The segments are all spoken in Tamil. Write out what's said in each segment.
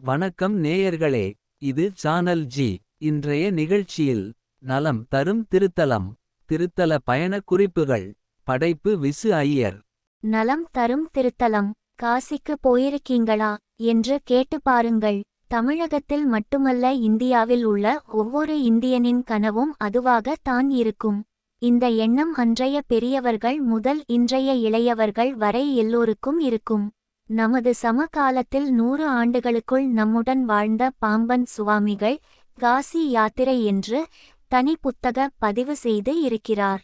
வணக்கம் நேயர்களே, இது சானல் ஜி. இன்றைய நிகழ்ச்சியில் நலம் தரும் திருத்தலம். திருத்தல பயண குறிப்புகள். படைப்பு விசு ஐயர். நலம் தரும் திருத்தலம். காசிக்கு போயிருக்கீங்களா என்று கேட்டு பாருங்கள். தமிழகத்தில் மட்டுமல்ல, இந்தியாவில் உள்ள ஒவ்வொரு இந்தியனின் கனவும் அதுவாக தான் இருக்கும். இந்த எண்ணம் அன்றைய பெரியவர்கள் முதல் இன்றைய இளையவர்கள் வரை எல்லோருக்கும் இருக்கும். நமது சமகாலத்தில் 100 ஆண்டுகளுக்குள் நம்முடன் வாழ்ந்த பாம்பன் சுவாமிகள் காசி யாத்திரை என்று தனி புத்தக பதிவு செய்து இருக்கிறார்.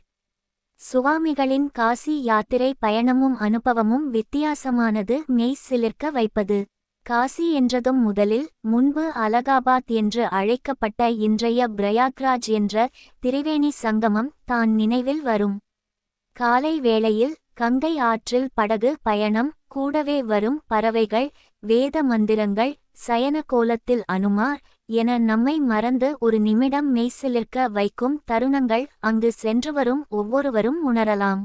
சுவாமிகளின் காசி யாத்திரை பயணமும் அனுபவமும் வித்தியாசமானது, மெய் சிலிர்க்க வைப்பது. காசி என்றதும் முதலில் முன்பு அலகாபாத் என்று அழைக்கப்பட்ட இன்றைய பிரயாக்ராஜ் என்ற திரிவேணி சங்கமம் தான் நினைவில் வரும். காலை வேளையில் கங்கை ஆற்றில் படகு பயணம், கூடவே வரும் பறவைகள், வேத மந்திரங்கள், சயன கோலத்தில் அனுமார் என நம்மை மறந்து ஒரு நிமிடம் மெய்சிலிர்க்க வைக்கும் தருணங்கள் அங்கு சென்றுவரும் ஒவ்வொருவரும் உணரலாம்.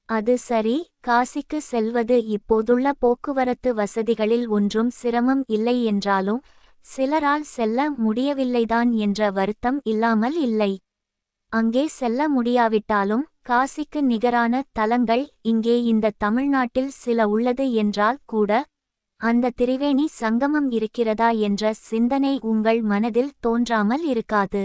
அது சரி, காசிக்கு செல்வது இப்போதுள்ள போக்குவரத்து வசதிகளில் ஒன்றும் சிரமம் இல்லை என்றாலும் சிலரால் செல்ல முடியவில்லைதான் என்ற வருத்தம் இல்லாமல் இல்லை. அங்கே செல்ல முடியாவிட்டாலும் காசிக்கு நிகரான தலங்கள் இங்கே இந்த தமிழ்நாட்டில் சில உள்ளது என்றால் கூட, அந்த திரிவேணி சங்கமம் இருக்கிறதா என்ற சிந்தனை உங்கள் மனதில் தோன்றாமல் இருக்காது.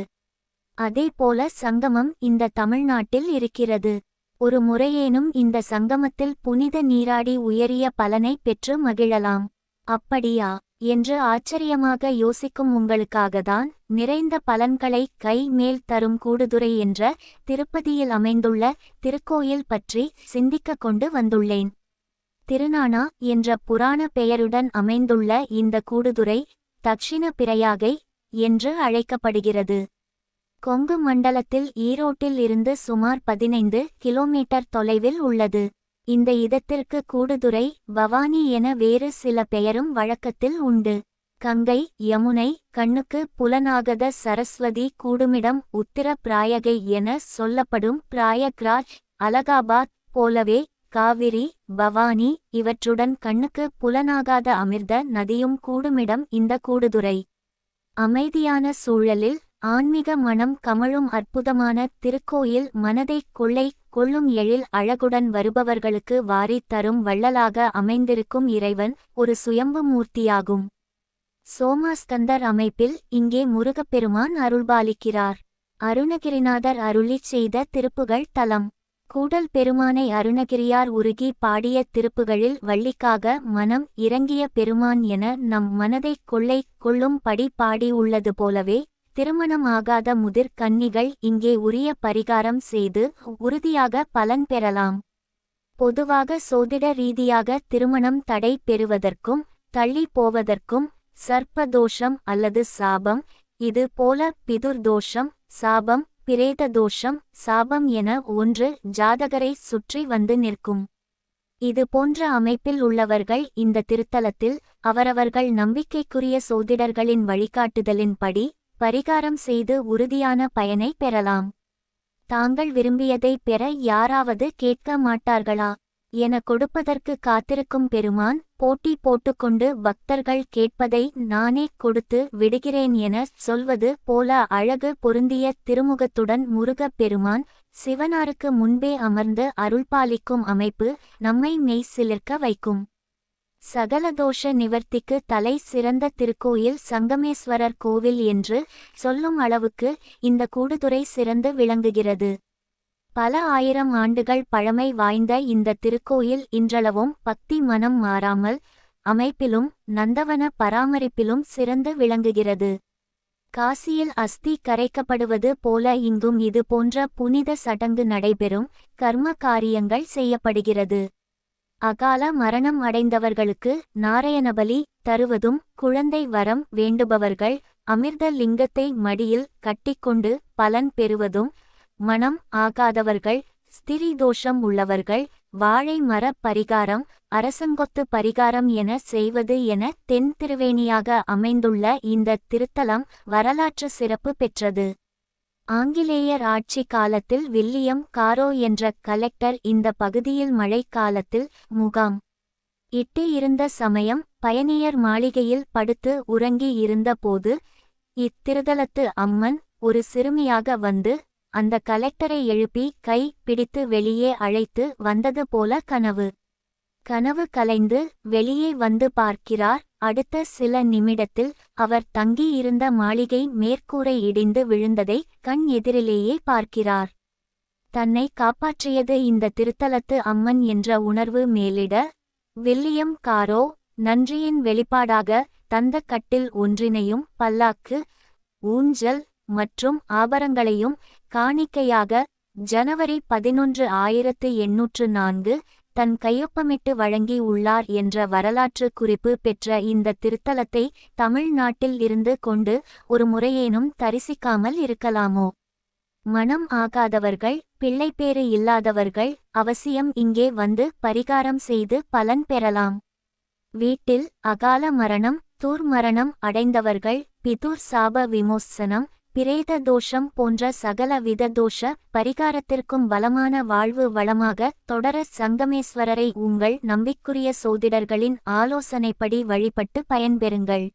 அதேபோல சங்கமம் இந்த தமிழ்நாட்டில் இருக்கிறது. ஒரு முறையேனும் இந்த சங்கமத்தில் புனித நீராடி உயரிய பலனை பெற்று மகிழலாம். அப்படியா என்று ஆச்சரியமாக யோசிக்கும் உங்களுக்காகத்தான் நிறைந்த பலன்களை கை மேல் தரும் கூடுதுறை என்ற திருப்பதியில் அமைந்துள்ள திருக்கோயில் பற்றி சிந்திக்க கொண்டு வந்துள்ளேன். திருநானா என்ற புராண பெயருடன் அமைந்துள்ள இந்த கூடுதுறை தக்ஷிண பிரயாகை என்று அழைக்கப்படுகிறது. கொங்கு மண்டலத்தில் ஈரோட்டில் இருந்து சுமார் 15 கிலோமீட்டர் தொலைவில் உள்ளது. இந்த இடத்திற்கு கூடுதுறை, பவானி என வேறு சில பெயரும் வழக்கத்தில் உண்டு. கங்கை, யமுனை, கண்ணுக்கு புலனாகத சரஸ்வதி கூடுமிடம் உத்திர பிராயகை என சொல்லப்படும் பிராயக்ராஜ், அலகாபாத் போலவே காவிரி, பவானி இவற்றுடன் கண்ணுக்கு புலனாகாத அமிர்த நதியும் கூடுமிடம் இந்த கூடுதுறை. அமைதியான சூழலில் ஆன்மீக மனம் கமழும் அற்புதமான திருக்கோயில் மனதை கொள்ளை கொள்ளும் எழில் அழகுடன் வருபவர்களுக்கு வாரித் தரும் வள்ளலாக அமைந்திருக்கும் இறைவன் ஒரு சுயம்பு மூர்த்தியாகும். சோமாஸ்கந்தர் அமைப்பில் இங்கே முருகப்பெருமான் அருள்பாலிக்கிறார். அருணகிரிநாதர் அருளிச் செய்த திருப்புகழ் தலம். கூடல் பெருமானை அருணகிரியார் உருகி பாடிய திருப்புகழில் வள்ளிக்காக மனம் இறங்கிய பெருமான் என நம் மனதை கொள்ளை கொள்ளும் படி பாடி உள்ளது போலவே, திருமணம் ஆகாத முதிர் கன்னிகள் இங்கே உரிய பரிகாரம் செய்து உறுதியாக பலன் பெறலாம். பொதுவாக சோதிட ரீதியாக திருமணம் தடை பெறுவதற்கும் தள்ளி போவதற்கும் சர்ப்பதோஷம் அல்லது சாபம், இது போல பிதுர்தோஷம், சாபம், பிரேத தோஷம், சாபம் என ஒன்று ஜாதகரை சுற்றி வந்து நிற்கும். இது போன்ற அமைப்பில் உள்ளவர்கள் இந்த திருத்தலத்தில் அவரவர்கள் நம்பிக்கைக்குரிய சோதிடர்களின் வழிகாட்டுதலின்படி பரிகாரம் செய்து உறுதியான பயனை பெறலாம். தாங்கள் விரும்பியதை பெற யாராவது கேட்க மாட்டார்களா என கொடுப்பதற்கு காத்திருக்கும் பெருமான், போட்டி போட்டுக்கொண்டு பக்தர்கள் கேட்பதை நானே கொடுத்து விடுகிறேன் என சொல்வது போல அழகு பொருந்திய திருமுகத்துடன் முருகப் பெருமான் சிவனாருக்கு முன்பே அமர்ந்து அருள்பாலிக்கும் அமைப்பு நம்மை மெய் சிலிர்க்க வைக்கும். சகலதோஷ நிவர்த்திக்கு தலை சிறந்த திருக்கோயில் சங்கமேஸ்வரர் கோவில் என்று சொல்லும் அளவுக்கு இந்த கூடுதுறை சிறந்து விளங்குகிறது. பல ஆயிரம் ஆண்டுகள் பழமை வாய்ந்த இந்த திருக்கோயில் இன்றளவும் பக்தி மனம் மாறாமல் அமைப்பிலும் நந்தவன பராமரிப்பிலும் சிறந்து விளங்குகிறது. காசியில் அஸ்தி கரைக்கப்படுவது போல இங்கும் இது போன்ற புனித சடங்கு நடைபெறும், கர்ம காரியங்கள் செய்யப்படுகிறது. அகால மரணம் அடைந்தவர்களுக்கு நாராயணபலி தருவதும், குழந்தை வரம் வேண்டுபவர்கள் அமிர்த லிங்கத்தை மடியில் கட்டிக்கொண்டு பலன் பெறுவதும், மனம் ஆகாதவர்கள், ஸ்திரீ தோஷம் உள்ளவர்கள் வாழை மர பரிகாரம், அரசங்கொத்து பரிகாரம் என செய்வது என தென் திருவேணியாக அமைந்துள்ள இந்த திருத்தலம் வரலாற்று சிறப்பு பெற்றது. ஆங்கிலேயர் ஆட்சி காலத்தில் வில்லியம் காரோ என்ற கலெக்டர் இந்த பகுதியில் மழை காலத்தில் முகாம் இட்டு இருந்த சமயம் பயணியர் மாளிகையில் படுத்து உறங்கி இருந்தபோது இத்திருத்தலத்து அம்மன் ஒரு சிறுமியாக வந்து அந்த கலெக்டரை எழுப்பி கை பிடித்து வெளியே அழைத்து வந்தது போல கனவு. கனவு கலைந்து வெளியே வந்து பார்க்கிறார். அடுத்த சில நிமிடத்தில் அவர் தங்கியிருந்த மாளிகை மேற்கூரை இடிந்து விழுந்ததை கண் எதிரிலேயே பார்க்கிறார். தன்னை காப்பாற்றியது இந்த திருத்தலத்து அம்மன் என்ற உணர்வு மேலிட, வில்லியம் காரோ நன்றியின் வெளிப்பாடாக தந்த கட்டில் ஒன்றினையும் பல்லாக்கு, ஊஞ்சல் மற்றும் ஆபரணங்களையும் காணிக்கையாக ஜனவரி 11, 1804 தன் கையொப்பமிட்டு வழங்கி உள்ளார் என்ற வரலாற்று குறிப்பு பெற்ற இந்த திருத்தலத்தை தமிழ்நாட்டில் இருந்து கொண்டு ஒரு முறையேனும் தரிசிக்காமல் இருக்கலாமோ? மனம் ஆகாதவர்கள், பிள்ளைப்பேறு இல்லாதவர்கள் அவசியம் இங்கே வந்து பரிகாரம் செய்து பலன் பெறலாம். வீட்டில் அகால மரணம், துர்மரணம் அடைந்தவர்கள் பிதுர் சாப விமோசனம், பிரேத தோஷம் போன்ற சகல வித தோஷ பரிகாரத்திற்கும் பலமான வாழ்வு வளமாக தொடர சங்கமேஸ்வரரை உங்கள் நம்பிக்குரிய சோதிடர்களின் ஆலோசனைப்படி வழிபட்டு பயன்பெறுங்கள்.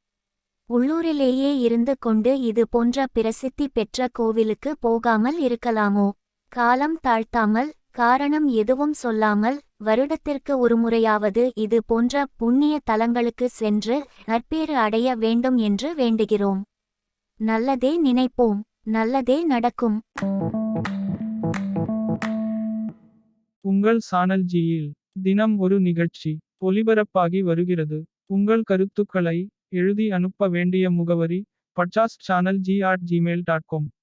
உள்ளூரிலேயே இருந்து கொண்டு இது போன்ற பிரசித்தி பெற்ற கோவிலுக்கு போகாமல் இருக்கலாமோ? காலம் தாழ்த்தாமல், காரணம் எதுவும் சொல்லாமல் வருடத்திற்கு ஒருமுறையாவது இது போன்ற புண்ணிய தலங்களுக்கு சென்று நற்பேறு அடைய வேண்டும் என்று வேண்டுகிறோம். நல்லதே நினைப்போம், நல்லதே நடக்கும். உங்கள் சானல் ஜியில் தினம் ஒரு நிகழ்ச்சி ஒலிபரப்பாகி வருகிறது. உங்கள் கருத்துக்களை எழுதி அனுப்ப வேண்டிய முகவரி podcast.channelg@gmail.com